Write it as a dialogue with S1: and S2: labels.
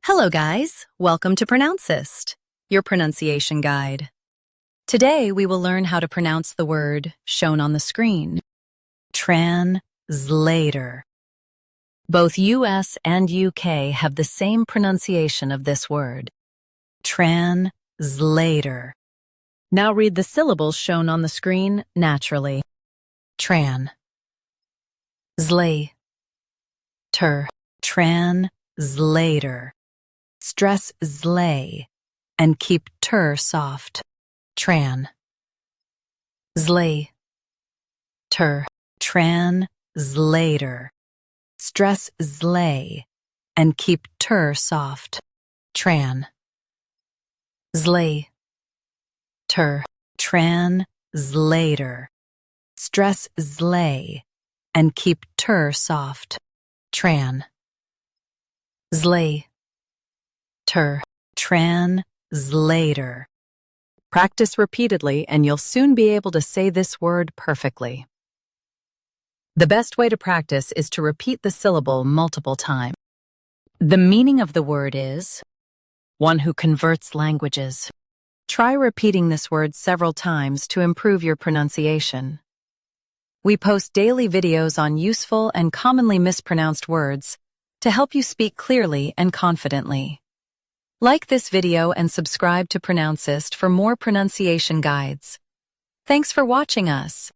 S1: Hello guys, welcome to Pronouncist, your pronunciation guide. Today we will learn how to pronounce the word shown on the screen, translator. Both US and UK have the same pronunciation of this word, translator. Now read the syllables shown on the screen naturally. Tran, zlay, ter, translator. Stress zlay and keep ter soft. Tran, zlay, ter, translator. Stress zlay and keep ter soft. Tran, zlay, ter, translator. Stress zlay and keep ter soft. Tran, zlay, ter, translator. Practice repeatedly and you'll soon be able to say this word perfectly. The best way to practice is to repeat the syllable multiple times. The meaning of the word is one who converts languages. Try repeating this word several times to improve your pronunciation. We post daily videos on useful and commonly mispronounced words to help you speak clearly and confidently. Like this video and subscribe to Pronouncist for more pronunciation guides. Thanks for watching us.